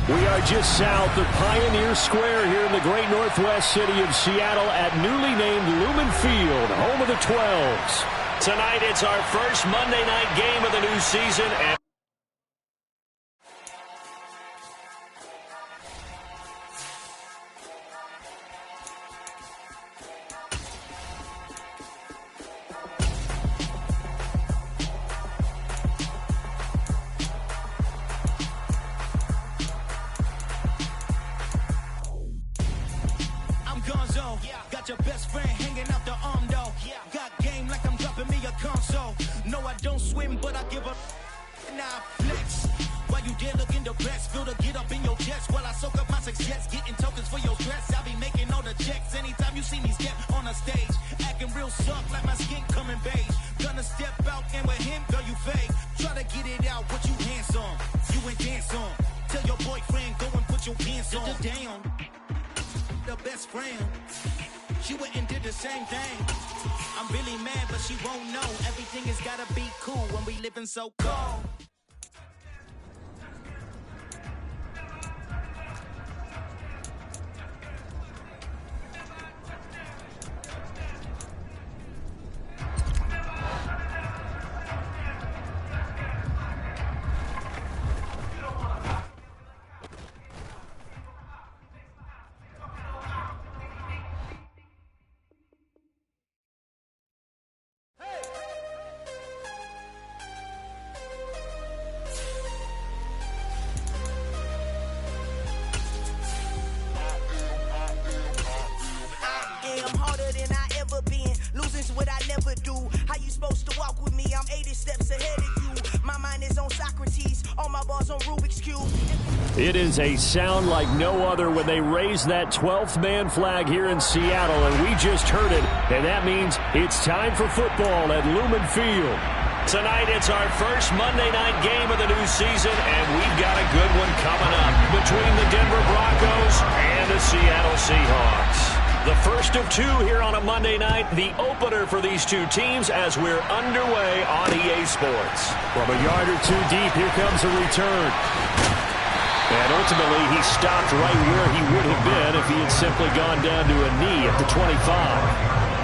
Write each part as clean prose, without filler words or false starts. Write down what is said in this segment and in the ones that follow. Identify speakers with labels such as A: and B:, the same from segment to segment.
A: We are just south of Pioneer Square here in the great northwest city of Seattle at newly named Lumen Field, home of the 12s. Tonight, it's our first Monday night game of the new season.
B: Got your best friend hanging out the arm though. Got game like I'm dropping me a console. No, I don't swim, but I give up. Nah, flex. While you there looking the best, feel the get up in your chest while I soak up my success. Getting tokens for your stress. I be making all the checks anytime you see me step on a stage. Acting real soft like my skin coming beige. Gonna step out and with him, girl, you fake. Try to get it out, what you handsome. You ain't dance on. Tell your boyfriend, go and put your pants on. Down. The best friend. She went and did the same thing. I'm really mad, but she won't know. Everything has gotta be cool when we living so cold.
C: What I never do. How you supposed to walk with me? I'm 80 steps ahead of you. My mind is on Socrates, all my balls on Rubik's Cube.
A: It is a sound like no other when they raise that 12th man flag here in Seattle, and we just heard it, and that means it's time for football at Lumen Field. Tonight, it's our first Monday night game of the new season, and we've got a good one coming up between the Denver Broncos and the Seattle Seahawks. The first of two here on a Monday night, the opener for these two teams as we're underway on EA Sports. From a yard or two deep, here comes a return. And ultimately, he stopped right where he would have been if he had simply gone down to a knee at the 25.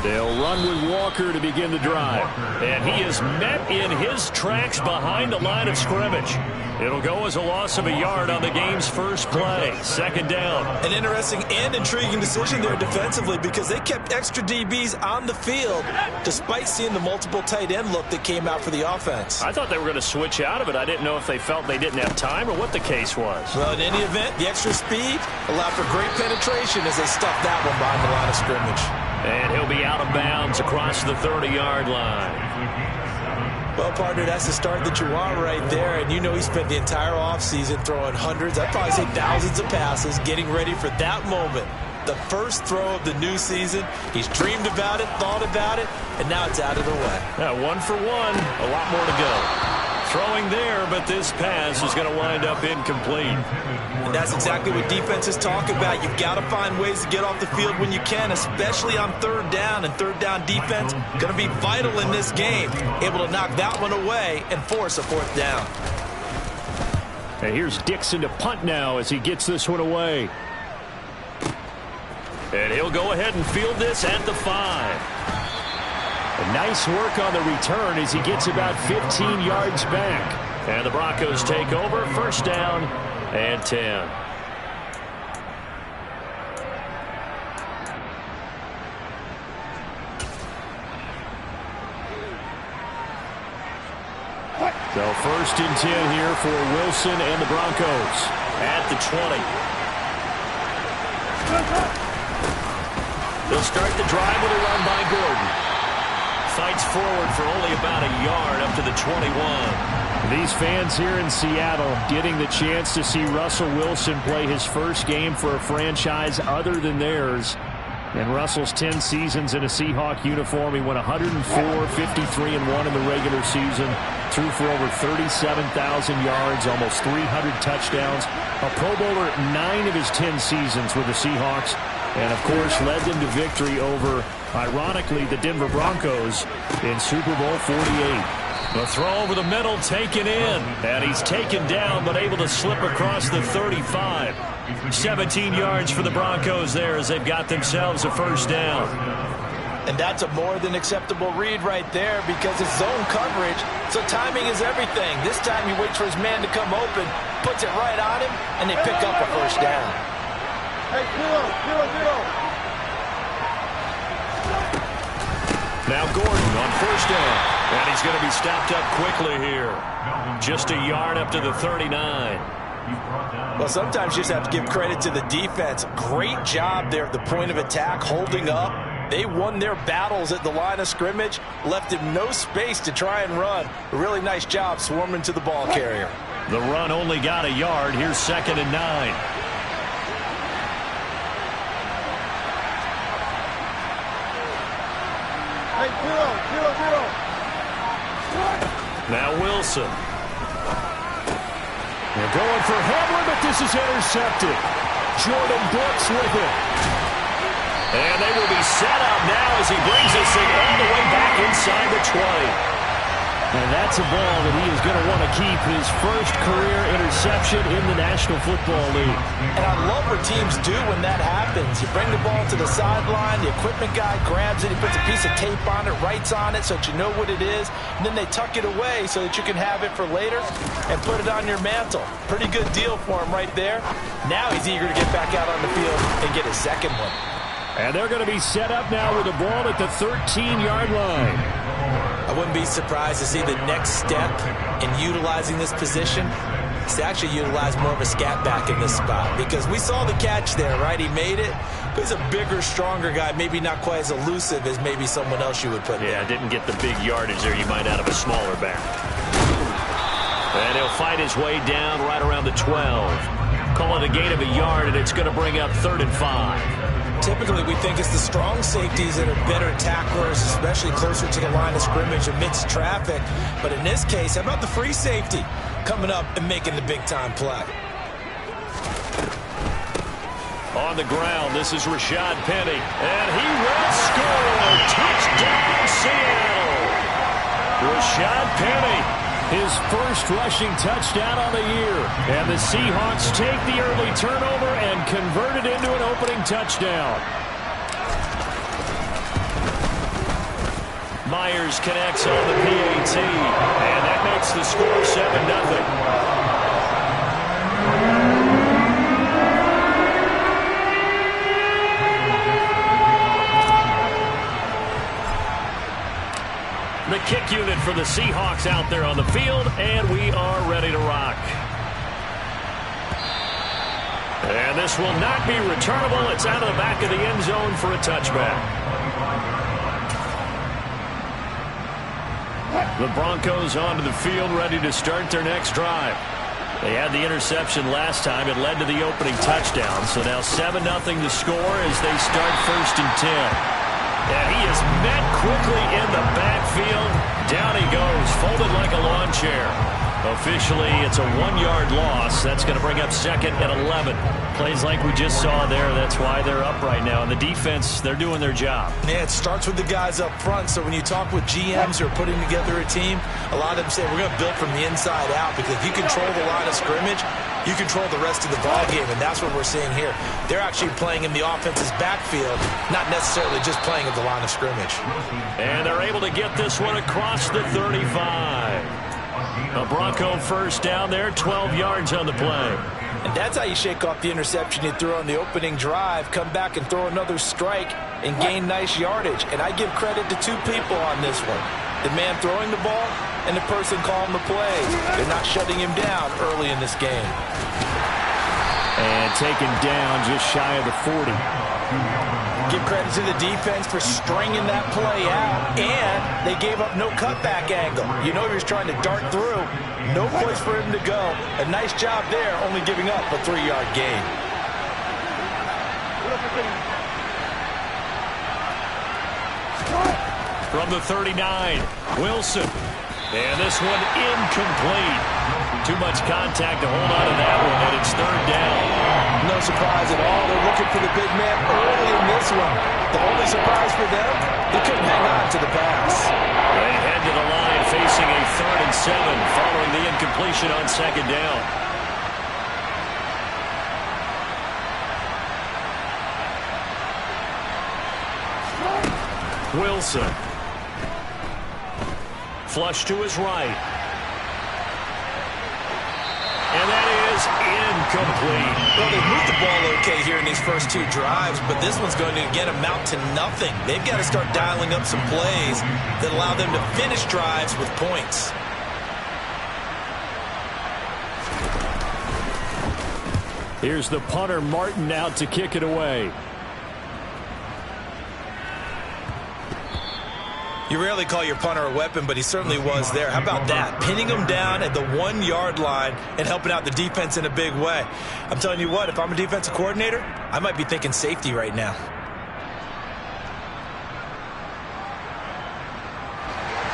A: They'll run with Walker to begin the drive. And he is met in his tracks behind the line of scrimmage. It'll go as a loss of a yard on the game's first play. Second down.
D: An interesting and intriguing decision there defensively because they kept extra DBs on the field despite seeing the multiple tight end look that came out for the offense.
A: I thought they were going to switch out of it. I didn't know if they felt they didn't have time or what the case was.
D: Well, in any event, the extra speed allowed for great penetration as they stuffed that one behind the line of scrimmage.
A: And he'll be out of bounds across the 30-yard line.
D: Well, partner, that's the start that you want right there. And you know he spent the entire offseason throwing hundreds, I'd probably say thousands of passes, getting ready for that moment. The first throw of the new season. He's dreamed about it, thought about it, and now it's out of the way.
A: Yeah, 1 for 1, a lot more to go. Throwing there, but this pass is going to wind up incomplete.
D: And that's exactly what defenses talk about. You've got to find ways to get off the field when you can, especially on third down. And third down defense going to be vital in this game. Able to knock that one away and force a fourth down.
A: And here's Dixon to punt now as he gets this one away. And he'll go ahead and field this at the 5. A nice work on the return as he gets about 15 yards back. And the Broncos take over, first down and 10. So first and 10 here for Wilson and the Broncos at the 20. They'll start the drive with a run by Gordon. Fights forward for only about a yard up to the 21. These fans here in Seattle getting the chance to see Russell Wilson play his first game for a franchise other than theirs. And Russell's 10 seasons in a Seahawk uniform. He went 104, 53-1 in the regular season. Threw for over 37,000 yards, almost 300 touchdowns. A Pro Bowler 9 of his 10 seasons with the Seahawks. And, of course, led them to victory over, ironically, the Denver Broncos in Super Bowl 48. The throw over the middle, taken in. And he's taken down, but able to slip across the 35. 17 yards for the Broncos there as they've got themselves a first down.
D: And that's a more than acceptable read right there because it's zone coverage, so timing is everything. This time he waits for his man to come open, puts it right on him, and they pick up a first down.
E: Hey, zero.
A: Now Gordon on first down, and he's going to be stopped up quickly here. Just a yard up to the 39.
D: Well, sometimes you just have to give credit to the defense. Great job there at the point of attack, holding up. They won their battles at the line of scrimmage, left him no space to try and run. A really nice job swarming to the ball carrier.
A: The run only got a yard. Here's 2nd and 9.
E: Hey, zero.
A: Now Wilson. They're going for Hamlin, but this is intercepted. Jordan Brooks with it. And they will be set up now as he brings this thing all the way back inside the 20. And that's a ball that he is going to want to keep, his first career interception in the National Football League.
D: And I love what teams do when that happens. You bring the ball to the sideline, the equipment guy grabs it, he puts a piece of tape on it, writes on it so that you know what it is, and then they tuck it away so that you can have it for later and put it on your mantle. Pretty good deal for him right there. Now he's eager to get back out on the field and get his second one.
A: And they're going to be set up now with the ball at the 13-yard line.
D: I wouldn't be surprised to see the next step in utilizing this position is to actually utilize more of a scat back in this spot, because we saw the catch there, right? He made it, but he's a bigger, stronger guy, maybe not quite as elusive as maybe someone else you would put there.
A: Yeah, didn't get the big yardage there you might out of a smaller back. And he'll fight his way down right around the 12. Call it a gain of a yard, and it's going to bring up 3rd and 5.
D: Typically, we think it's the strong safeties that are better tacklers, especially closer to the line of scrimmage amidst traffic. But in this case, how about the free safety coming up and making the big-time play?
A: On the ground, this is Rashad Penny, and he will score! Touchdown, Seattle! Rashad Penny, his first rushing touchdown on the year. And the Seahawks take the early turnover and convert it into an opening touchdown. Myers connects on the PAT, and that makes the score 7-0. The kick unit for the Seahawks out there on the field, and we are ready to rock. And this will not be returnable. It's out of the back of the end zone for a touchback. The Broncos onto the field, ready to start their next drive. They had the interception last time. It led to the opening touchdown. So now 7-0 to score as they start 1st and 10. And he is met quickly in the backfield. Down he goes, folded like a lawn chair. Officially, it's a 1-yard loss. That's going to bring up 2nd and 11. Plays like we just saw there. That's why they're up right now. And the defense, they're doing their job.
D: Yeah, it starts with the guys up front. So when you talk with GMs who are putting together a team, a lot of them say, we're going to build from the inside out, because if you control the line of scrimmage, you control the rest of the ball game, and that's what we're seeing here. They're actually playing in the offense's backfield, not necessarily just playing at the line of scrimmage.
A: And they're able to get this one across the 35. A Bronco first down there, 12 yards on the play.
D: And that's how you shake off the interception you threw on the opening drive, come back and throw another strike and gain nice yardage. And I give credit to two people on this one. The man throwing the ball and the person calling the plays. They're not shutting him down early in this game.
A: And taken down just shy of the 40.
D: Give credit to the defense for stringing that play out, and they gave up no cutback angle. You know he was trying to dart through. No place for him to go. A nice job there, only giving up a 3-yard gain.
A: from the 39. Wilson. And this one incomplete. Too much contact to hold on to that one, and it's third down.
D: No surprise at all. They're looking for the big man early in this one. The only surprise for them, he couldn't hang on to the pass.
A: They head to the line facing a 3rd and 7 following the incompletion on second down. Wilson. Flush to his right. And that is incomplete.
D: Well, they moved the ball okay here in these first 2 drives, but this one's going to again amount to nothing. They've got to start dialing up some plays that allow them to finish drives with points.
A: Here's the punter, Martin, out to kick it away.
D: You rarely call your punter a weapon, but he certainly was there. How about that? Pinning him down at the 1-yard line and helping out the defense in a big way. I'm telling you what, if I'm a defensive coordinator, I might be thinking safety right now.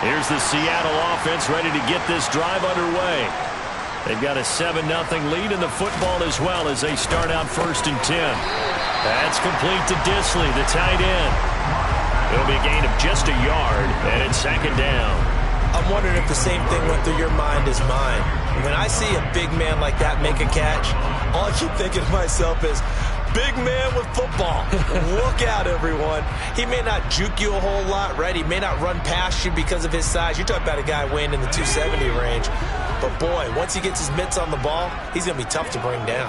A: Here's the Seattle offense ready to get this drive underway. They've got a 7-0 lead in the football as well as they start out 1st and 10. That's complete to Disley, the tight end. It'll be a gain of just a yard, and it's 2nd down.
D: I'm wondering if the same thing went through your mind as mine. When I see a big man like that make a catch, all I keep thinking to myself is, big man with football. Look out, everyone. He may not juke you a whole lot, right? He may not run past you because of his size. You're talking about a guy weighing in the 270 range. But, boy, once he gets his mitts on the ball, he's going to be tough to bring down.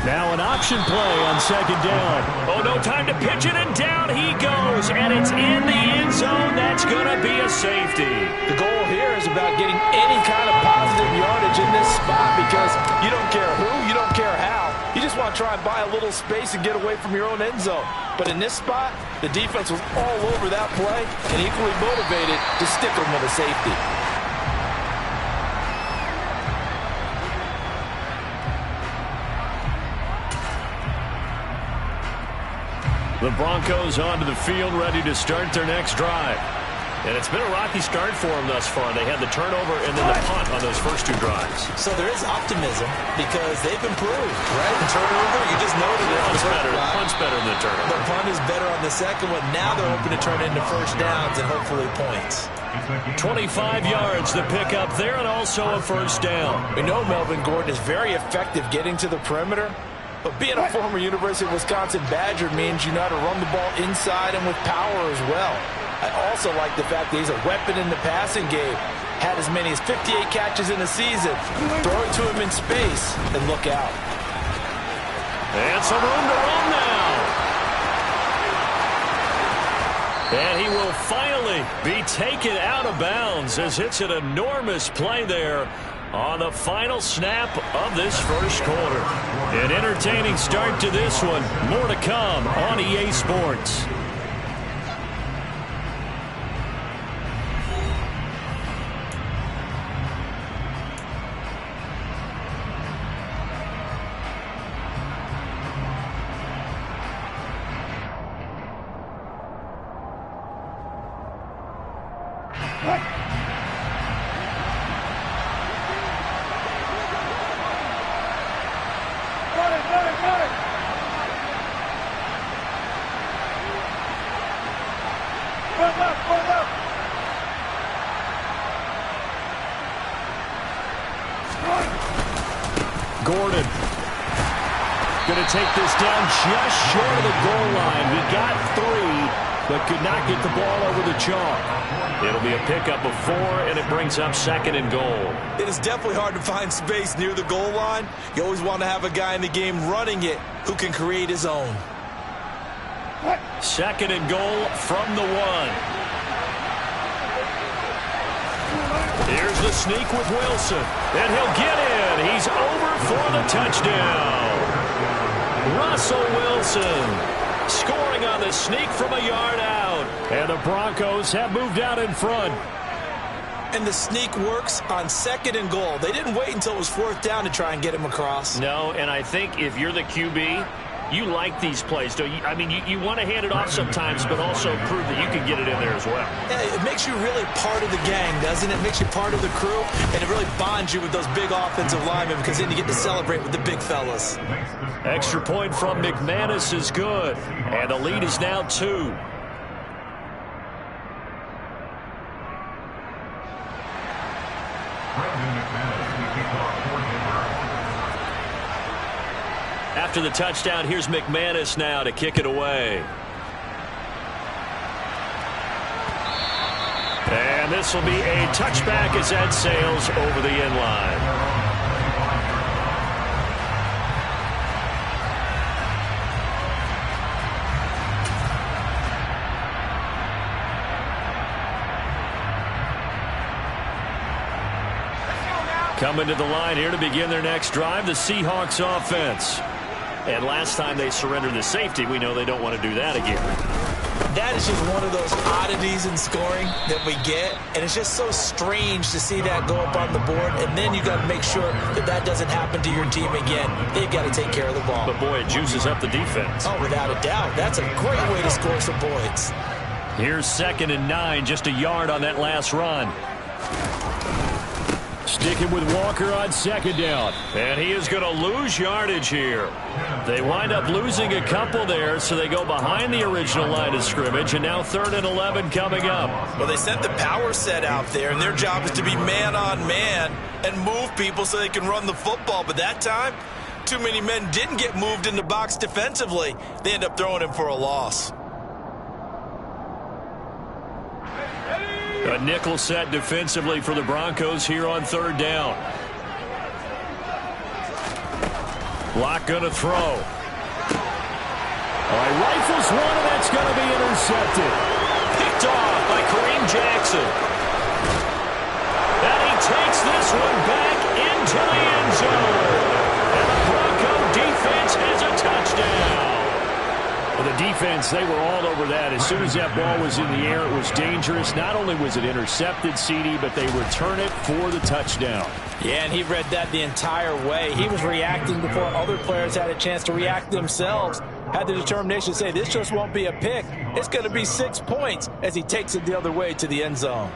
A: Now an option play on 2nd down. Oh, no time to pitch it, and down he goes. And it's in the end zone. That's going to be a safety.
D: The goal here is about getting any kind of positive yardage in this spot because you don't care who, you don't care how. You just want to try and buy a little space and get away from your own end zone. But in this spot, the defense was all over that play and equally motivated to stick them with a safety.
A: The Broncos onto the field, ready to start their next drive. And it's been a rocky start for them thus far. They had the turnover and then the punt on those first 2 drives.
D: So there is optimism because they've improved, right? The turnover, you just noted it.
A: Punt's better than the turnover.
D: The punt is better on the second one. Now they're hoping to turn it into first downs and hopefully points.
A: 25 yards the pick up there and also a first down.
D: We know Melvin Gordon is very effective getting to the perimeter. But being a former University of Wisconsin Badger means you know how to run the ball inside and with power as well. I also like the fact that he's a weapon in the passing game. Had as many as 58 catches in a season. Throw it to him in space and look out.
A: And some room to run now. And he will finally be taken out of bounds as it's an enormous play there on the final snap of this first quarter. An entertaining start to this one. More to come on EA Sports. Gordon going to take this down just short of the goal line. He got 3, but could not get the ball over the chalk. It'll be a pickup of 4, and it brings up 2nd and goal.
D: It is definitely hard to find space near the goal line. You always want to have a guy in the game running it who can create his own.
A: 2nd and goal from the 1. Here's the sneak with Wilson, and he'll get in. He's over for the touchdown. Russell Wilson scoring on the sneak from a yard out. And the Broncos have moved out in front.
D: And the sneak works on 2nd and goal. They didn't wait until it was 4th down to try and get him across.
A: No, and I think if you're the QB, You like these plays, don't you? I mean, you want to hand it off sometimes, but also prove that you can get it in there as well.
D: Yeah, it makes you really part of the gang, doesn't it? It makes you part of the crew, and it really bonds you with those big offensive linemen because then you get to celebrate with the big fellas.
A: Extra point from McManus is good, and the lead is now 2. After the touchdown, here's McManus now to kick it away. And this will be a touchback as that sails over the end line. Coming to the line here to begin their next drive, the Seahawks offense. And last time they surrendered the safety, we know they don't want to do that again.
D: That is just one of those oddities in scoring that we get, and it's just so strange to see that go up on the board, and then you got to make sure that that doesn't happen to your team again. They've got to take care of the ball.
A: But, boy, it juices up the defense.
D: Oh, without a doubt. That's a great way to score some points.
A: Here's 2nd and 9, just a yard on that last run. Sticking with Walker on 2nd down. And he is going to lose yardage here. They wind up losing a couple there, so they go behind the original line of scrimmage, and now 3rd and 11 coming up.
D: Well, they sent the power set out there, and their job is to be man-on-man and move people so they can run the football. But that time, too many men didn't get moved in the box defensively. They end up throwing him for a loss.
A: A nickel set defensively for the Broncos here on 3rd down. Block going to throw. All right, rifles one, and that's going to be intercepted. Picked off by Kareem Jackson. And he takes this one back into the end zone. And the Bronco defense has a touchdown. Well, the defense, they were all over that. As soon as that ball was in the air, it was dangerous. Not only was it intercepted, CD, but they return it for the touchdown.
D: Yeah, and he read that the entire way. He was reacting before other players had a chance to react themselves. Had the determination to say, this just won't be a pick. It's going to be 6 points as he takes it the other way to the end zone.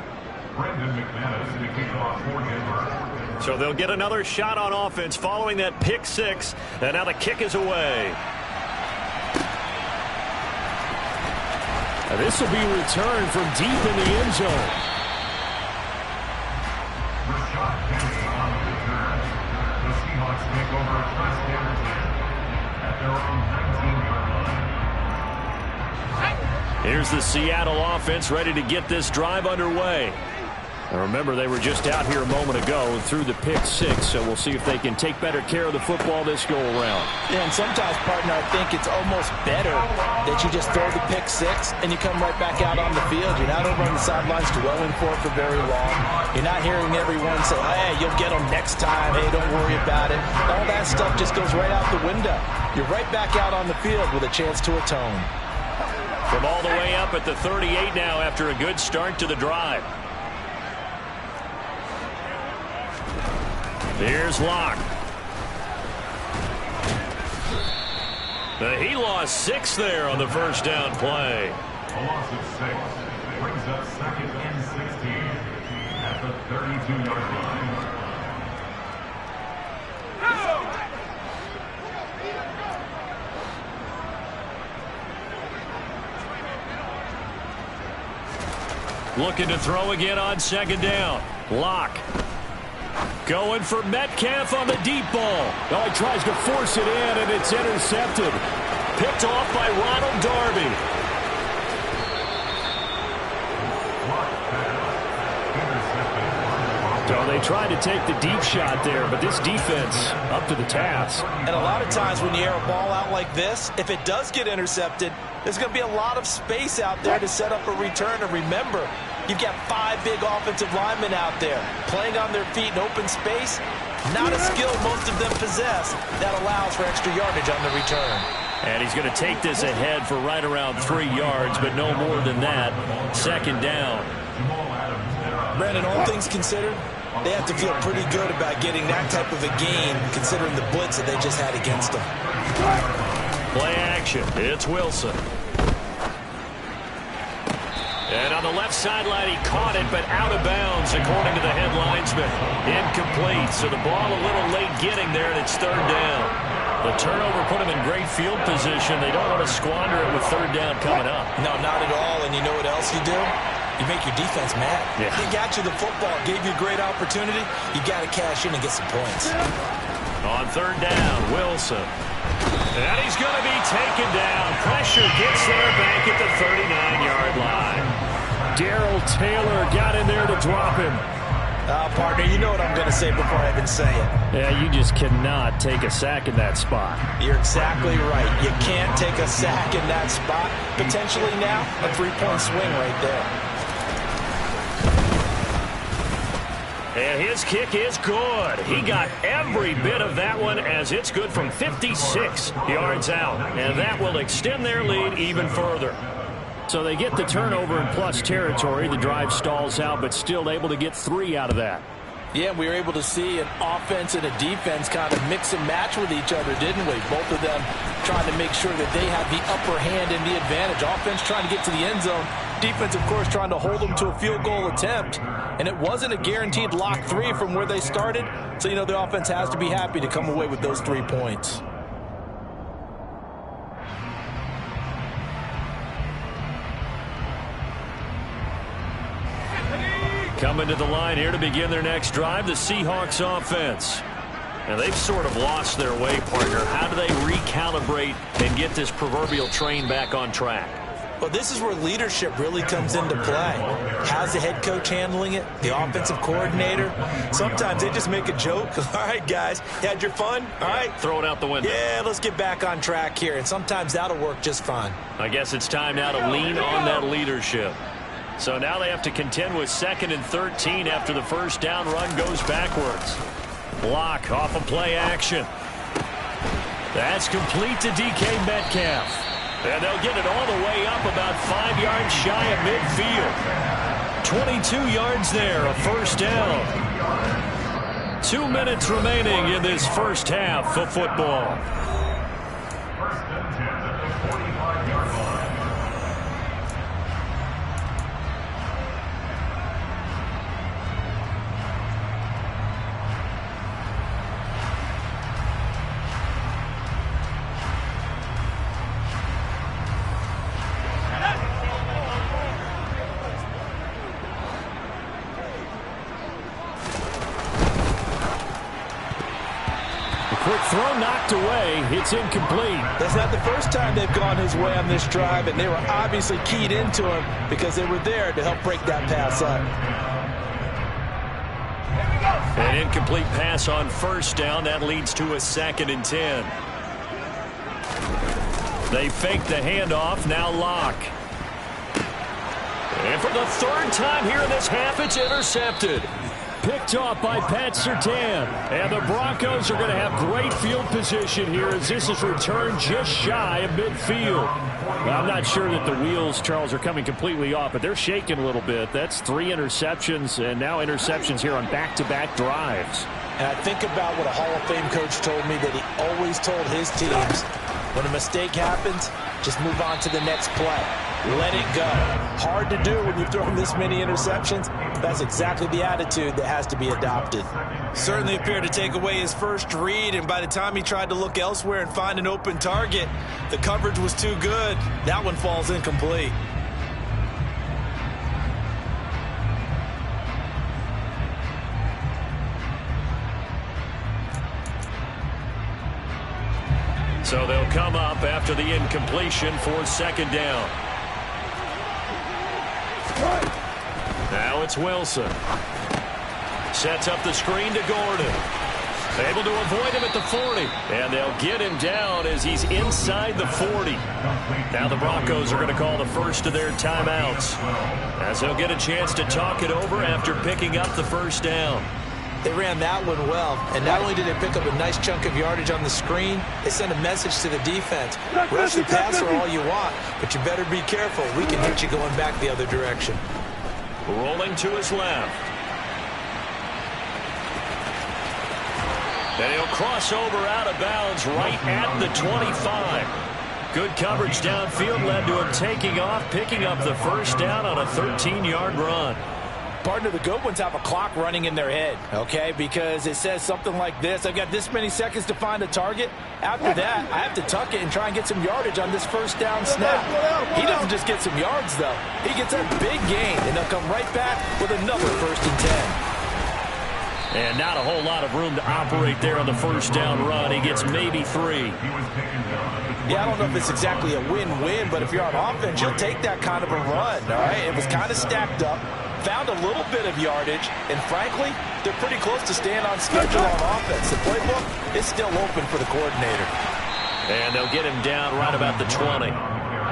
A: So they'll get another shot on offense following that pick 6. And now the kick is away. Now this will be returned from deep in the end zone.
F: The Seahawks take over a first down at their own 19-yard line.
A: Here's the Seattle offense ready to get this drive underway. And remember, they were just out here a moment ago through the pick 6, so we'll see if they can take better care of the football this go-around.
D: Yeah, and sometimes, partner, I think it's almost better that you just throw the pick 6 and you come right back out on the field. You're not over on the sidelines dwelling for it for very long. You're not hearing everyone say, hey, you'll get them next time. Hey, don't worry about it. All that stuff just goes right out the window. You're right back out on the field with a chance to atone.
A: From all the way up at the 38 now after a good start to the drive. Here's Locke. He lost 6 there on the first down play.
F: A loss of 6 brings up 2nd and 16 at the 32-yard line.
A: Looking to throw again on 2nd down. Locke. Going for Metcalf on the deep ball. Oh, he tries to force it in, and it's intercepted. Picked off by Ronald Darby. So they tried to take the deep shot there, but this defense up to the task.
D: And a lot of times when you air a ball out like this, if it does get intercepted, there's going to be a lot of space out there to set up a return. And remember, you've got 5 big offensive linemen out there playing on their feet in open space. Not a skill most of them possess that allows for extra yardage on the return.
A: And he's going to take this ahead for right around 3 yards, but no more than that. 2nd down.
D: Brandon, all things considered, they have to feel pretty good about getting that type of a gain considering the blitz that they just had against them.
A: Play action. It's Wilson. And on the left sideline, he caught it, but out of bounds, according to the head linesman. Incomplete, so the ball a little late getting there, and it's third down. The turnover put him in great field position. They don't want to squander it with third down coming up.
D: No, not at all, and you know what else you do? You make your defense mad.
A: Yeah.
D: They got you the football, gave you a great opportunity. You got to cash in and get some points.
A: On third down, Wilson. And he's going to be taken down. Pressure gets there back at the 39-yard line. Darrell Taylor got in there to drop him.
D: Partner, you know what I'm going to say before I even say it.
A: Yeah, you just cannot take a sack in that spot.
D: You're exactly right. You can't take a sack in that spot. Potentially now, a three-point swing right there.
A: And his kick is good. He got every bit of that one as it's good from 56 yards out. And that will extend their lead even further. So they get the turnover in plus territory. The drive stalls out, but still able to get 3 out of that.
D: Yeah, we were able to see an offense and a defense kind of mix and match with each other, didn't we? Both of them trying to make sure that they have the upper hand and the advantage. Offense trying to get to the end zone. Defense, of course, trying to hold them to a field goal attempt. And it wasn't a guaranteed lock 3 from where they started. So, you know, the offense has to be happy to come away with those 3 points.
A: Coming to the line here to begin their next drive, the Seahawks offense. And they've sort of lost their way, partner. How do they recalibrate and get this proverbial train back on track?
D: Well, this is where leadership really comes into play. How's the head coach handling it? The offensive coordinator? Sometimes they just make a joke. All right, guys, you had your fun? All right.
A: Throw it out the window.
D: Yeah, let's get back on track here. And sometimes that'll work just fine.
A: I guess it's time now to lean on that leadership. So now they have to contend with 2nd and 13 after the first down run goes backwards. Block off of play action. That's complete to DK Metcalf. And they'll get it all the way up about 5 yards shy of midfield. 22 yards there, a first down. 2 minutes remaining in this first half of football.
F: First and 10 at the 45-yard line.
A: Quick throw knocked away. It's incomplete.
D: That's not the first time they've gone his way on this drive, and they were obviously keyed into him because they were there to help break that pass up.
A: An incomplete pass on first down. That leads to a 2nd and 10. They fake the handoff. Now Locke. And for the 3rd time here in this half, it's intercepted. Picked off by Pat Surtain. And the Broncos are going to have great field position here as this is returned just shy of midfield. Well, I'm not sure that the wheels, Charles, are coming completely off, but they're shaking a little bit. That's 3 interceptions and now interceptions here on back-to-back drives.
D: And I think about what a Hall of Fame coach told me that he always told his teams, when a mistake happens, just move on to the next play. Let it go. Hard to do when you've thrown this many interceptions. That's exactly the attitude that has to be adopted. Certainly appeared to take away his first read, and by the time he tried to look elsewhere and find an open target, the coverage was too good. That one falls incomplete.
A: So they'll come up after the incompletion for 2nd down. Now it's Wilson. Sets up the screen to Gordon. Able to avoid him at the 40. And they'll get him down as he's inside the 40. Now the Broncos are going to call the first of their timeouts, as they'll get a chance to talk it over after picking up the first down.
D: They ran that one well, and not only did they pick up a nice chunk of yardage on the screen, they sent a message to the defense. Rush the passer all you want, but you better be careful. We can hit you going back the other direction.
A: Rolling to his left. And he'll cross over out of bounds right at the 25. Good coverage downfield led to him taking off, picking up the first down on a 13-yard run.
D: Partner, the good ones have a clock running in their head, okay? Because it says something like this: I've got this many seconds to find a target. After that, I have to tuck it and try and get some yardage on this first down snap. He doesn't just get some yards, though. He gets a big gain, and they'll come right back with another 1st and 10.
A: And not a whole lot of room to operate there on the first down run. He gets maybe 3.
D: Yeah, I don't know if it's exactly a win-win, but if you're on offense, you'll take that kind of a run, all right? It was kind of stacked up, found a little bit of yardage, and frankly, they're pretty close to staying on schedule on offense. The playbook is still open for the coordinator.
A: And they'll get him down right about the 20.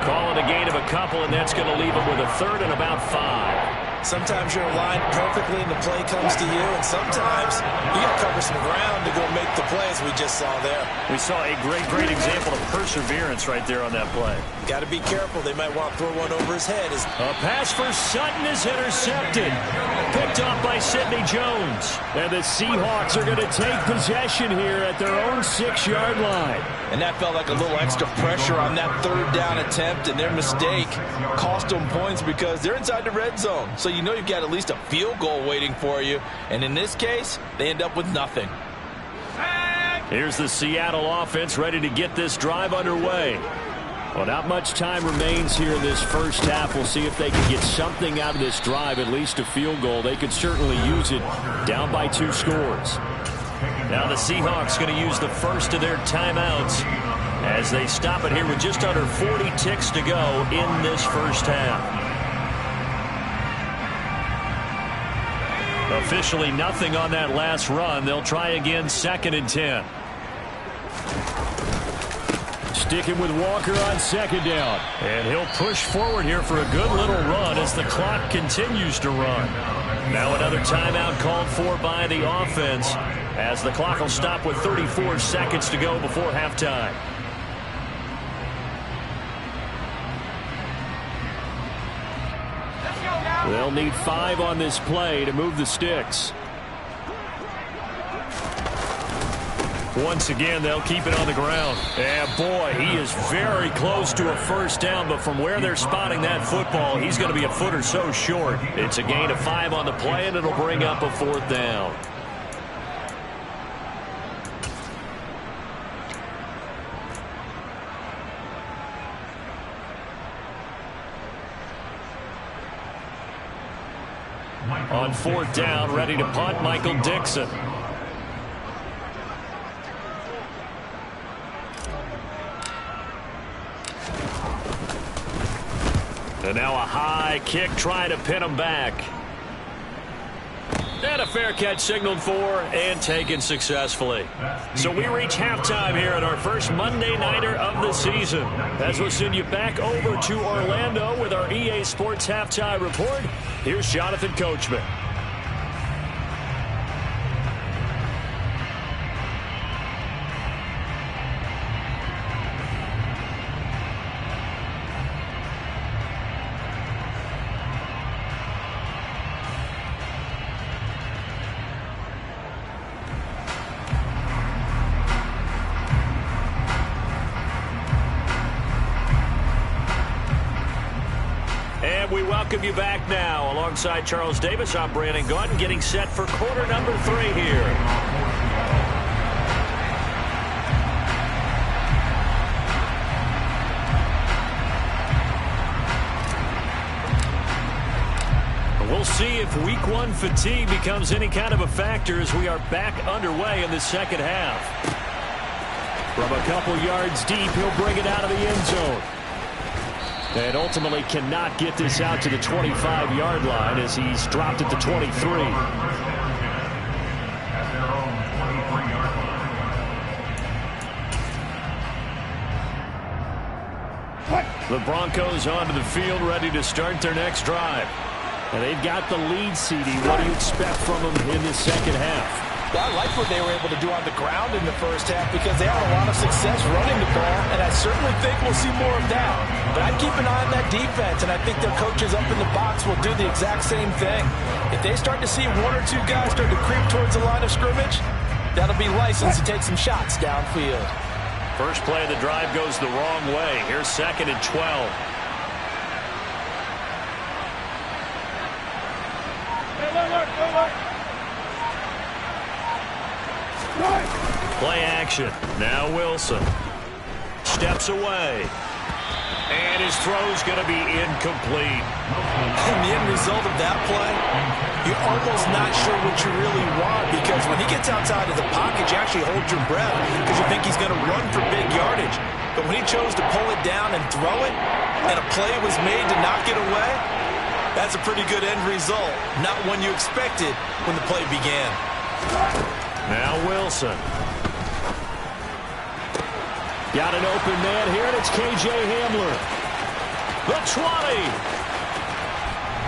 A: Call it a gain of a couple, and that's going to leave him with a 3rd and about 5.
D: Sometimes you're aligned perfectly and the play comes to you, and sometimes you got to cover some ground to go make the plays we just saw there.
A: We saw a great example of perseverance right there on that play.
D: Got to be careful. They might want to throw one over his head.
A: A pass for Sutton is intercepted. Picked off by Sidney Jones. And the Seahawks are going to take possession here at their own 6-yard line.
D: And that felt like a little extra pressure on that 3rd down attempt, and their mistake cost them points because they're inside the red zone. So you know you've got at least a field goal waiting for you. And in this case, they end up with nothing.
A: Here's the Seattle offense ready to get this drive underway. Well, not much time remains here in this first half. We'll see if they can get something out of this drive, at least a field goal. They could certainly use it down by 2 scores. Now the Seahawks going to use the first of their timeouts as they stop it here with just under 40 ticks to go in this first half. Officially nothing on that last run. They'll try again, 2nd and 10. Sticking with Walker on 2nd down. And he'll push forward here for a good little run as the clock continues to run. Now another timeout called for by the offense as the clock will stop with 34 seconds to go before halftime. They'll need 5 on this play to move the sticks. Once again, they'll keep it on the ground. And boy, he is very close to a first down, but from where they're spotting that football, he's going to be a foot or so short. It's a gain of 5 on the play, and it'll bring up a 4th down. On 4th down, ready to punt, Michael Dixon. And now a high kick trying to pin him back. And a fair catch signaled for and taken successfully. So we reach halftime here at our first Monday Nighter of the season. As we'll send you back over to Orlando with our EA Sports Halftime Report. Here's Jonathan Coachman. We welcome you back now. Alongside Charles Davis, I'm Brandon Gaudin, getting set for quarter number 3 here. We'll see if week 1 fatigue becomes any kind of a factor as we are back underway in the second half. From a couple yards deep, he'll bring it out of the end zone. And ultimately cannot get this out to the 25-yard line as he's dropped at the 23. The Broncos onto the field, ready to start their next drive. And they've got the lead, CD. What do you expect from them in the second half?
D: Well, I like what they were able to do on the ground in the first half because they had a lot of success running the ball, and I certainly think we'll see more of that. But I'd keep an eye on that defense, and I think their coaches up in the box will do the exact same thing. If they start to see 1 or 2 guys start to creep towards the line of scrimmage, that'll be license to take some shots downfield.
A: First play of the drive goes the wrong way. Here's 2nd and 12. Play action. Now Wilson steps away. And his throw's going to be incomplete.
D: And the end result of that play, you're almost not sure what you really want, because when he gets outside of the pocket, you actually hold your breath because you think he's going to run for big yardage. But when he chose to pull it down and throw it, and a play was made to knock it away, that's a pretty good end result. Not one you expected when the play began.
A: Now Wilson. Got an open man here, and it's K.J. Hamler. The 20.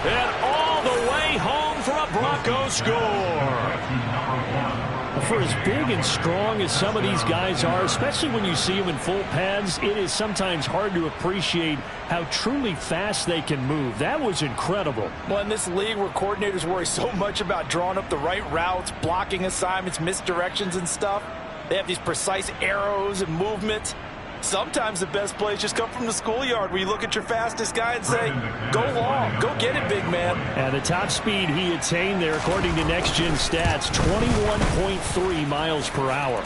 A: And all the way home for a Broncos score. For as big and strong as some of these guys are, especially when you see them in full pads, it is sometimes hard to appreciate how truly fast they can move. That was incredible.
G: Well, in this league where coordinators worry so much about drawing up the right routes, blocking assignments, misdirections and stuff, they have these precise arrows and movements. Sometimes the best plays just come from the schoolyard where you look at your fastest guy and say, go long, go get it, big man.
A: And the top speed he attained there, according to Next Gen Stats, 21.3 miles per hour.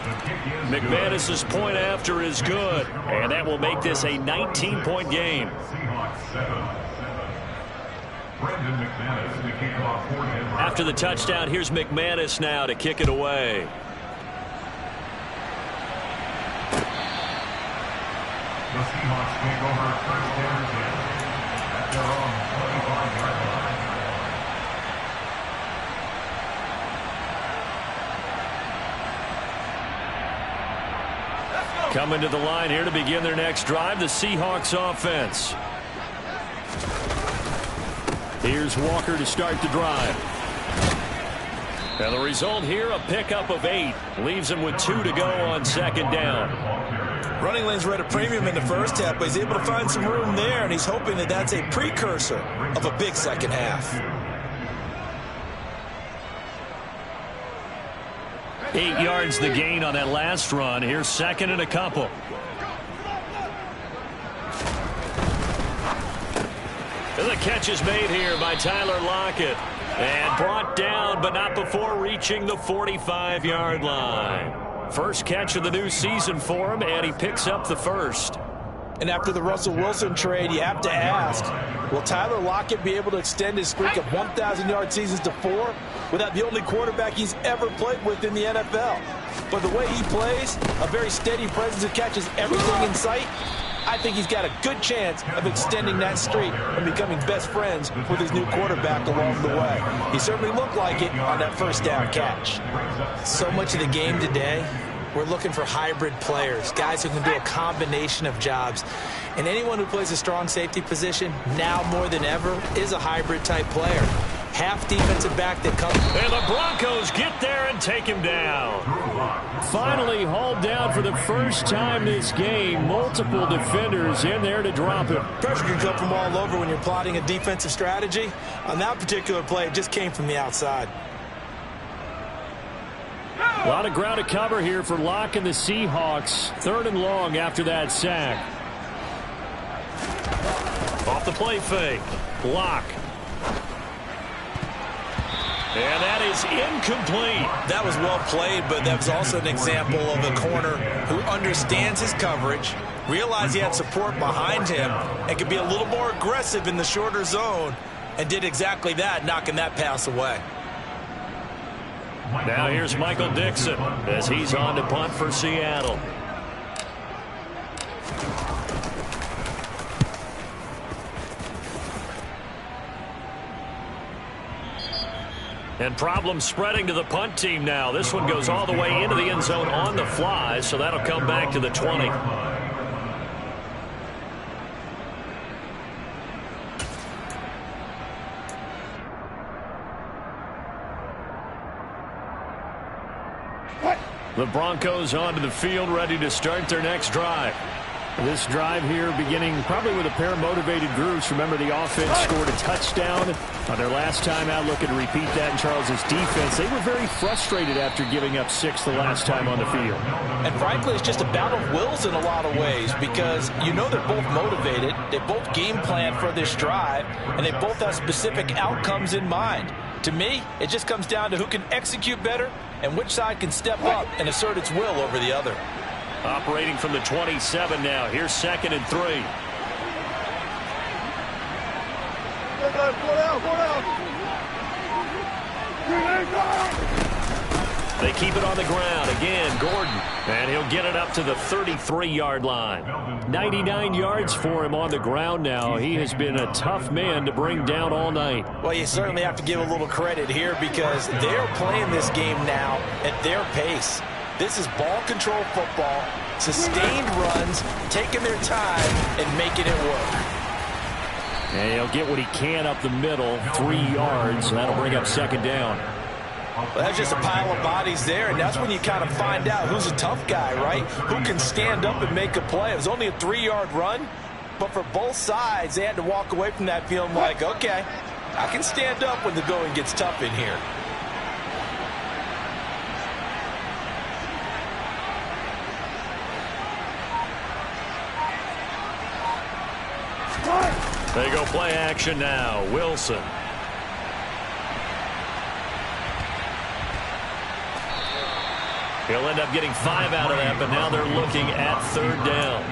A: McManus's point after is good, and that will make this a 19-point game. After the touchdown, here's McManus now to kick it away.
F: The Seahawks take over 1st and 10 at their own 25-yard line.
A: Coming to the line here to begin their next drive, the Seahawks offense. Here's Walker to start the drive. And the result here, a pickup of 8. Leaves him with 2 to go on 2nd down.
D: Running lanes were at a premium in the first half, but he's able to find some room there, and he's hoping that that's a precursor of a big second half.
A: 8 yards the gain on that last run. Here's 2nd and a couple. And the catch is made here by Tyler Lockett. And brought down, but not before reaching the 45-yard line. First catch of the new season for him, and he picks up the first.
D: And after the Russell Wilson trade, you have to ask, will Tyler Lockett be able to extend his streak of 1,000-yard seasons to 4 without the only quarterback he's ever played with in the NFL? But the way he plays, a very steady presence that catches everything in sight, I think he's got a good chance of extending that streak and becoming best friends with his new quarterback along the way. He certainly looked like it on that first down catch. So much of the game today, we're looking for hybrid players, guys who can do a combination of jobs. And anyone who plays a strong safety position, now more than ever, is a hybrid type player. Half defensive back that comes.
A: And the Broncos get there and take him down. Finally hauled down for the first time this game. Multiple defenders in there to drop him.
D: Pressure can come from all over when you're plotting a defensive strategy. On that particular play, it just came from the outside.
A: A lot of ground to cover here for Locke and the Seahawks. 3rd and long after that sack. Off the play fake. Locke. And that is incomplete.
D: That was well played, but that was also an example of a corner who understands his coverage, realized he had support behind him, and could be a little more aggressive in the shorter zone, and did exactly that, knocking that pass away.
A: Now here's Michael Dixon as he's on to punt for Seattle. And problems spreading to the punt team now. This one goes all the way into the end zone on the fly, so that'll come back to the 20. The Broncos onto the field, ready to start their next drive. This drive here beginning probably with a pair of motivated groups. Remember, the offense scored a touchdown on their last time out, looking to repeat that in Charles's defense. They were very frustrated after giving up 6 the last time on the field.
G: And frankly, it's just a battle of wills in a lot of ways because you know they're both motivated. They both game plan for this drive, and they both have specific outcomes in mind. To me, it just comes down to who can execute better and which side can step up and assert its will over the other.
A: Operating from the 27 now. Here's 2nd and 3. They keep it on the ground. Again, Gordon. And he'll get it up to the 33-yard line. 99 yards for him on the ground now. He has been a tough man to bring down all night.
G: Well, you certainly have to give a little credit here because they're playing this game now at their pace. This is ball control football, sustained runs, taking their time and making it work.
A: And he'll get what he can up the middle, 3 yards, and that'll bring up 2nd down.
G: Well, that's just a pile of bodies there, and that's when you kind of find out who's a tough guy, right? Who can stand up and make a play. It was only a 3-yard run, but for both sides, they had to walk away from that feeling like, okay, I can stand up when the going gets tough in here.
A: They go play action now. Wilson. He'll end up getting 5 out of that, but now they're looking at 3rd down.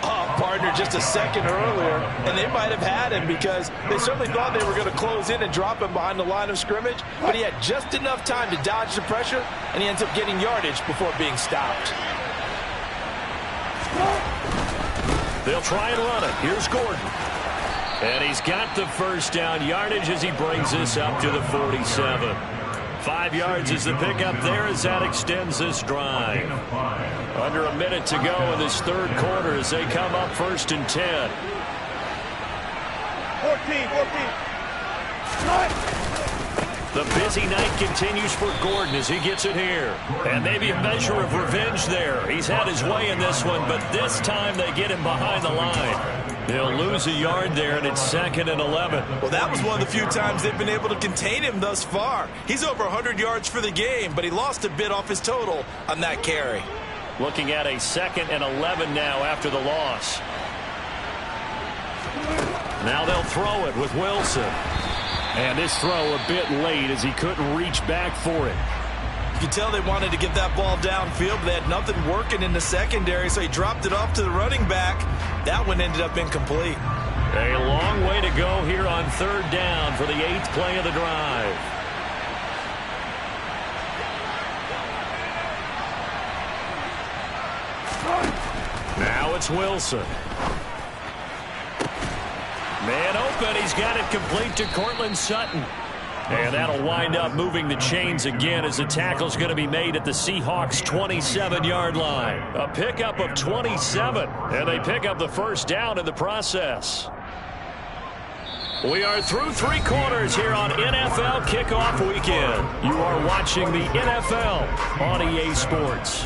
G: Oh, partner, just a second earlier, and they might have had him because they certainly thought they were going to close in and drop him behind the line of scrimmage, but he had just enough time to dodge the pressure, and he ends up getting yardage before being stopped.
A: They'll try and run it. Here's Gordon. And he's got the 1st down yardage as he brings this up to the 47. 5 yards is the pickup there as that extends this drive. Under a minute to go in this 3rd quarter as they come up 1st and 10. 14. The busy night continues for Gordon as he gets it here. And maybe a measure of revenge there. He's had his way in this one, but this time they get him behind the line. They'll lose a yard there, and it's 2nd and 11.
G: Well, that was one of the few times they've been able to contain him thus far. He's over 100 yards for the game, but he lost a bit off his total on that carry.
A: Looking at a 2nd and 11 now after the loss. Now they'll throw it with Wilson. And this throw a bit late as he couldn't reach back for it.
G: You can tell they wanted to get that ball downfield, but they had nothing working in the secondary, so he dropped it off to the running back. That one ended up incomplete.
A: A long way to go here on 3rd down for the 8th play of the drive. Now it's Wilson. Man open. He's got it complete to Cortland Sutton. And that'll wind up moving the chains again as the tackle's going to be made at the Seahawks' 27-yard line. A pickup of 27, and they pick up the 1st down in the process. We are through 3 quarters here on NFL Kickoff Weekend. You are watching the NFL on EA Sports.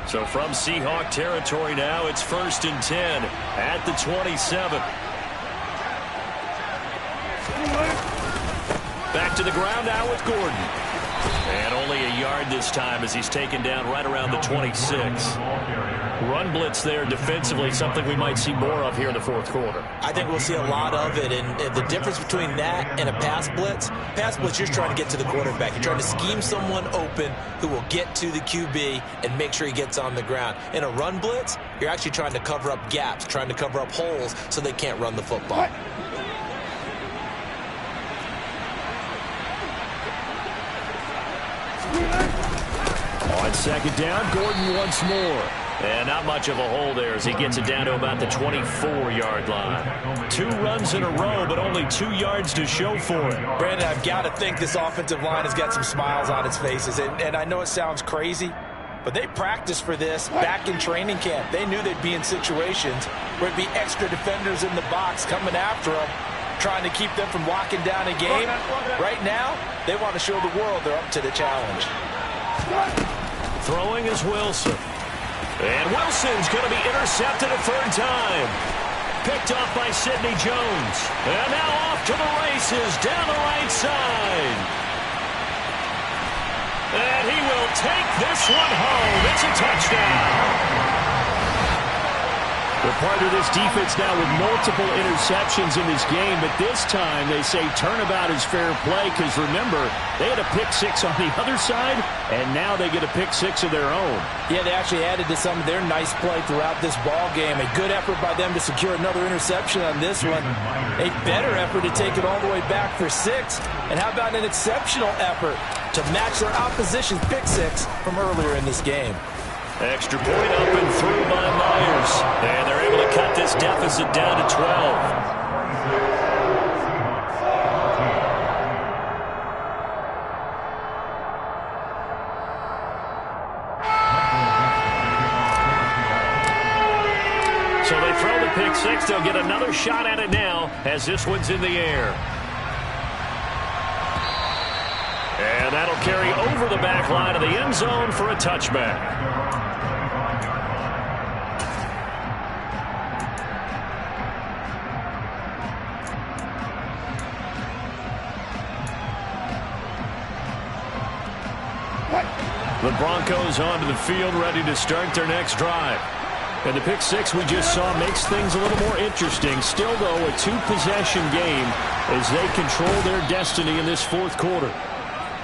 A: So from Seahawk territory now, it's 1st and 10 at the 27. Back to the ground now with Gordon. And only a yard this time as he's taken down right around the 26. Run blitz there defensively, something we might see more of here in the 4th quarter.
G: I think we'll see a lot of it, and the difference between that and a pass blitz, you're trying to get to the quarterback. You're trying to scheme someone open who will get to the QB and make sure he gets on the ground. In a run blitz, you're actually trying to cover up gaps, trying to cover up holes so they can't run the football.
A: On 2nd down, Gordon once more. And not much of a hole there as he gets it down to about the 24-yard line. 2 runs in a row, but only 2 yards to show for it.
G: Brandon, I've got to think this offensive line has got some smiles on its faces. And I know it sounds crazy, but they practiced for this back in training camp. They knew they'd be in situations where it'd be extra defenders in the box coming after them, trying to keep them from locking down a game. Right now, they want to show the world they're up to the challenge.
A: Throwing is Wilson. And Wilson's going to be intercepted a third time. Picked off by Sidney Jones. And now off to the races down the right side. And he will take this one home. It's a touchdown. They're part of this defense now with multiple interceptions in this game, but this time they say turnabout is fair play because, remember, they had a pick six on the other side, and now they get a pick six of their own.
G: Yeah, they actually added to some of their nice play throughout this ball game. A good effort by them to secure another interception on this one. A better effort to take it all the way back for 6. And how about an exceptional effort to match their opposition's pick six from earlier in this game?
A: Extra point up and through by Myers. And they're able to cut this deficit down to 12. So they throw the pick six. They'll get another shot at it now as this one's in the air. And that'll carry over the back line of the end zone for a touchback. The Broncos onto the field, ready to start their next drive. And the pick six we just saw makes things a little more interesting. Still, though, a two-possession game as they control their destiny in this fourth quarter.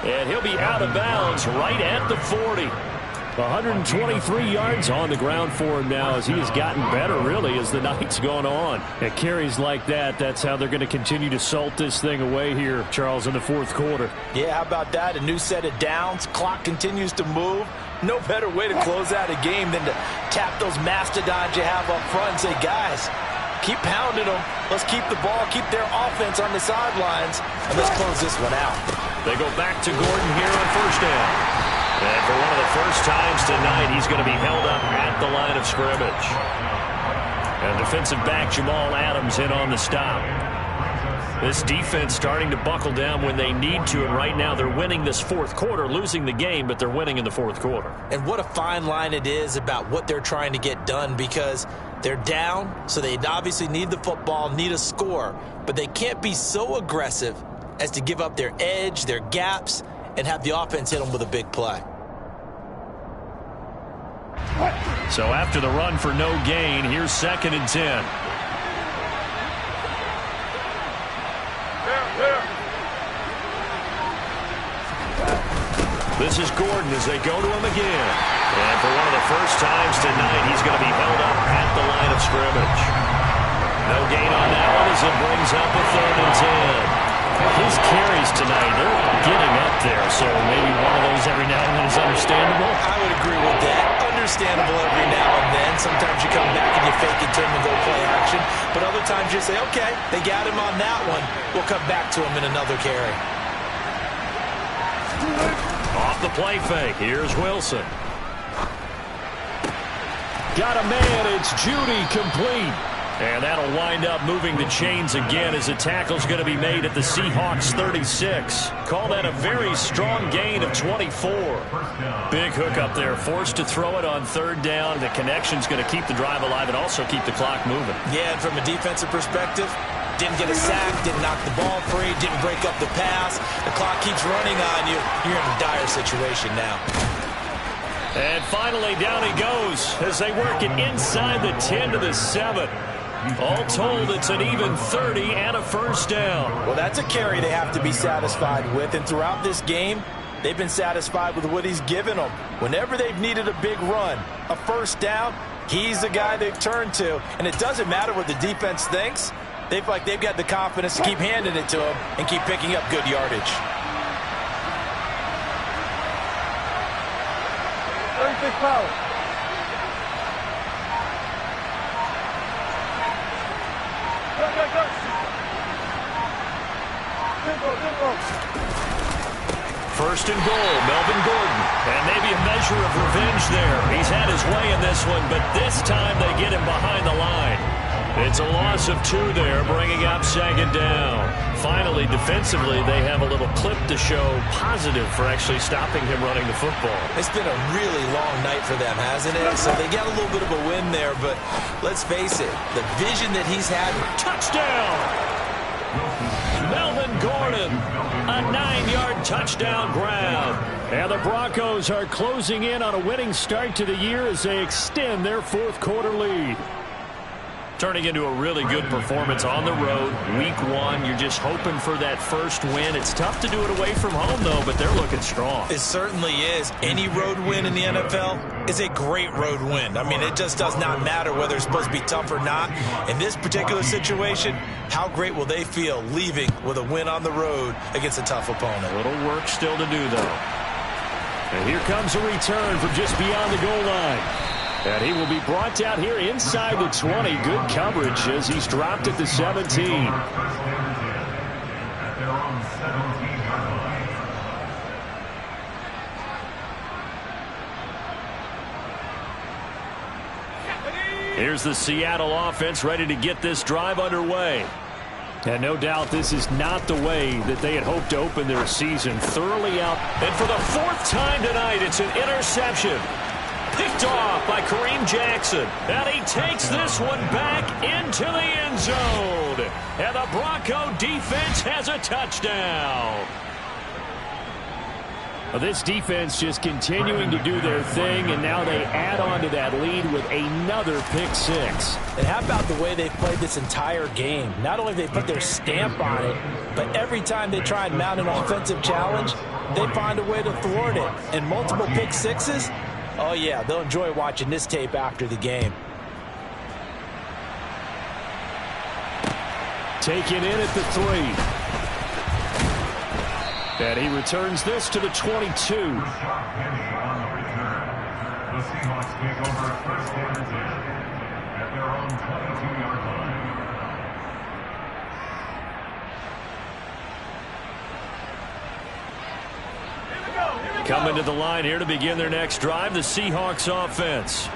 A: And he'll be out of bounds right at the 40. 123 yards on the ground for him now as he has gotten better, really, as the night's gone on. At carries like that, that's how they're going to continue to salt this thing away here, Charles, in the fourth quarter.
G: Yeah, how about that? A new set of downs. Clock continues to move. No better way to close out a game than to tap those mastodons you have up front and say, guys, keep pounding them. Let's keep the ball, keep their offense on the sidelines, and let's close this one out.
A: They go back to Gordon here on first down. And for one of the first times tonight, he's going to be held up at the line of scrimmage. And defensive back Jamal Adams in on the stop. This defense starting to buckle down when they need to, and right now they're winning this fourth quarter, losing the game, but they're winning in the fourth quarter.
G: And what a fine line it is about what they're trying to get done, because they're down, so they obviously need the football, need a score, but they can't be so aggressive as to give up their edge, their gaps, and have the offense hit them with a big play.
A: So after the run for no gain, here's 2nd and 10. This is Gordon as they go to him again. And for one of the first times tonight, he's going to be held up at the line of scrimmage. No gain on that one as it brings up a 3rd and 10. His carries tonight, they're getting up there, so maybe one of those every now and then is understandable.
G: I would agree with that. Understandable every now and then. Sometimes you come back and you fake it to him and go play action. But other times you say, okay, they got him on that one. We'll come back to him in another carry.
A: Off the play fake, here's Wilson. Got a man, it's Judy, complete. And that'll wind up moving the chains again as a tackle's going to be made at the Seahawks 36. Call that a very strong gain of 24. Big hook up there, forced to throw it on 3rd down. The connection's going to keep the drive alive and also keep the clock moving.
G: Yeah, and from a defensive perspective, didn't get a sack, didn't knock the ball free, didn't break up the pass. The clock keeps running on you. You're in a dire situation now.
A: And finally, down he goes as they work it inside the 10 to the 7. All told, it's an even 30 and a first down.
G: Well, that's a carry they have to be satisfied with. And throughout this game, they've been satisfied with what he's given them. Whenever they've needed a big run, a first down, he's the guy they've turned to. And it doesn't matter what the defense thinks. They've got the confidence to keep handing it to him and keep picking up good yardage.
E: 36 power.
A: First and goal, Melvin Gordon And maybe a measure of revenge there. He's had his way in this one, but this time they get him behind the line. It's a loss of 2 there, bringing up 2nd down. Finally, defensively, they have a little clip to show positive for actually stopping him running the football.
D: It's been a really long night for them, hasn't it? So they got a little bit of a win there, but let's face it, the vision that he's had.
A: Touchdown! Melvin Gordon, a 9-yard touchdown grab. And the Broncos are closing in on a winning start to the year as they extend their 4th quarter lead. Turning into a really good performance on the road. Week 1, you're just hoping for that first win. It's tough to do it away from home, though, but they're looking strong.
D: It certainly is. Any road win in the NFL is a great road win. I mean, it just does not matter whether it's supposed to be tough or not. In this particular situation, how great will they feel leaving with a win on the road against a tough opponent?
A: A little work still to do, though. And here comes a return from just beyond the goal line. And he will be brought down here inside the 20. Good coverage as he's dropped at the 17. Here's the Seattle offense ready to get this drive underway. And no doubt this is not the way that they had hoped to open their season. Thoroughly out. And for the 4th time tonight, it's an interception. Picked off by Kareem Jackson. And he takes this one back into the end zone. And the Bronco defense has a touchdown. Well, this defense just continuing to do their thing, and now they add on to that lead with another pick 6.
G: And how about the way they've played this entire game? Not only have they put their stamp on it, but every time they try and mount an offensive challenge, they find a way to thwart it. And multiple pick 6s, oh, yeah, they'll enjoy watching this tape after the game.
A: Taken in at the 3. And he returns this to the 22.
F: The Seahawks take over 1st and 10 at their own 22-yard line.
A: Coming to the line here to begin their next drive, the Seahawks offense.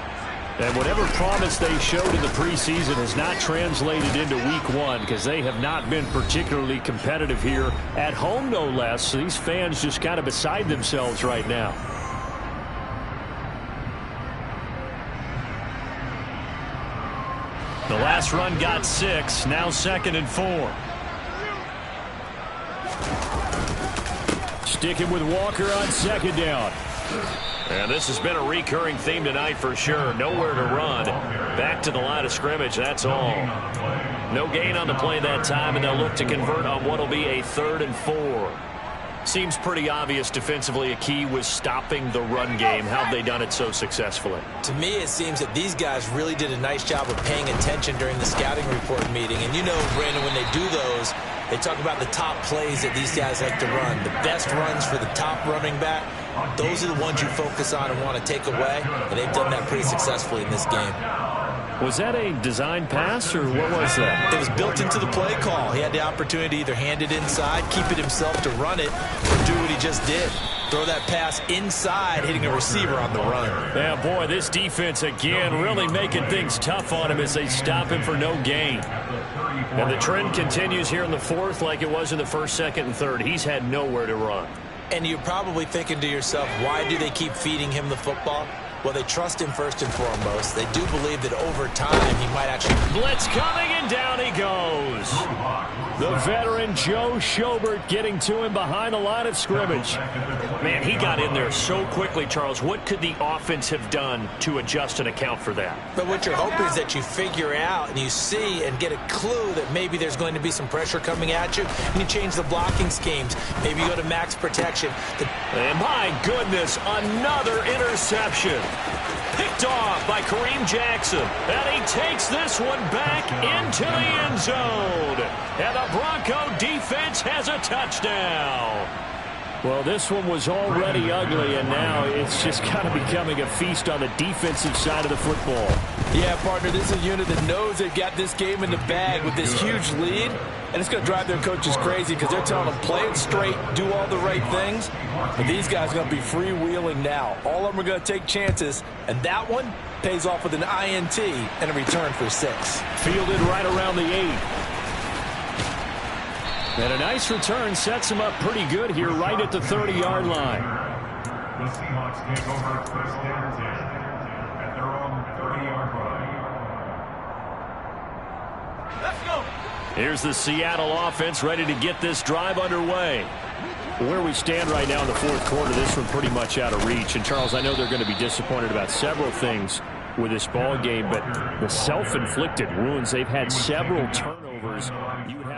A: And whatever promise they showed in the preseason has not translated into week 1 because they have not been particularly competitive here at home, no less. So these fans just kind of beside themselves right now. The last run got 6, now 2nd and 4. Sticking with Walker on 2nd down. And this has been a recurring theme tonight for sure. Nowhere to run. Back to the line of scrimmage, that's all. No gain on the play that time, and they'll look to convert on what will be a 3rd and 4. Seems pretty obvious defensively a key was stopping the run game. How have they done it so successfully?
D: To me, it seems that these guys really did a nice job of paying attention during the scouting report meeting. And you know, Brandon, when they do those, they talk about the top plays that these guys like to run. The best runs for the top running back, those are the ones you focus on and want to take away. And they've done that pretty successfully in this game.
A: Was that a design pass, or what was that?
D: It was built into the play call. He had the opportunity to either hand it inside, keep it himself to run it, or do what he just did. Throw that pass inside, hitting a receiver on the run.
A: Yeah, boy, this defense, again, really making things tough on him as they stop him for no gain. And the trend continues here in the 4th like it was in the 1st, 2nd, and 3rd. He's had nowhere to run.
D: And you're probably thinking to yourself, why do they keep feeding him the football? Well, they trust him first and foremost. They do believe that over time he might actually...
A: Blitz coming, and down he goes. The veteran Joe Schobert getting to him behind the line of scrimmage. Man, he got in there so quickly, Charles. What could the offense have done to adjust and account for that?
D: But what you're hoping is that you figure out and you see and get a clue that maybe there's going to be some pressure coming at you, and you change the blocking schemes. Maybe you go to max protection.
A: And my goodness, another interception. Picked off by Kareem Jackson. And he takes this one back into the end zone. And the Bronco defense has a touchdown. Well, this one was already ugly, and now it's just kind of becoming a feast on the defensive side of the football.
G: Yeah, partner, this is a unit that knows they've got this game in the bag with this huge lead, and it's going to drive their coaches crazy because they're telling them play it straight, do all the right things, but these guys are going to be freewheeling now. All of them are going to take chances, and that one pays off with an INT and a return for 6.
A: Fielded right around the 8. And a nice return sets him up pretty good here right at the 30-yard line.
F: The Seahawks take over first down 10 at their own 30-yard line.
B: Let's go.
A: Here's the Seattle offense ready to get this drive underway. Where we stand right now in the fourth quarter, this one pretty much out of reach. And, Charles, I know they're going to be disappointed about several things with this ball game, but the self-inflicted wounds, they've had several turnovers. You would have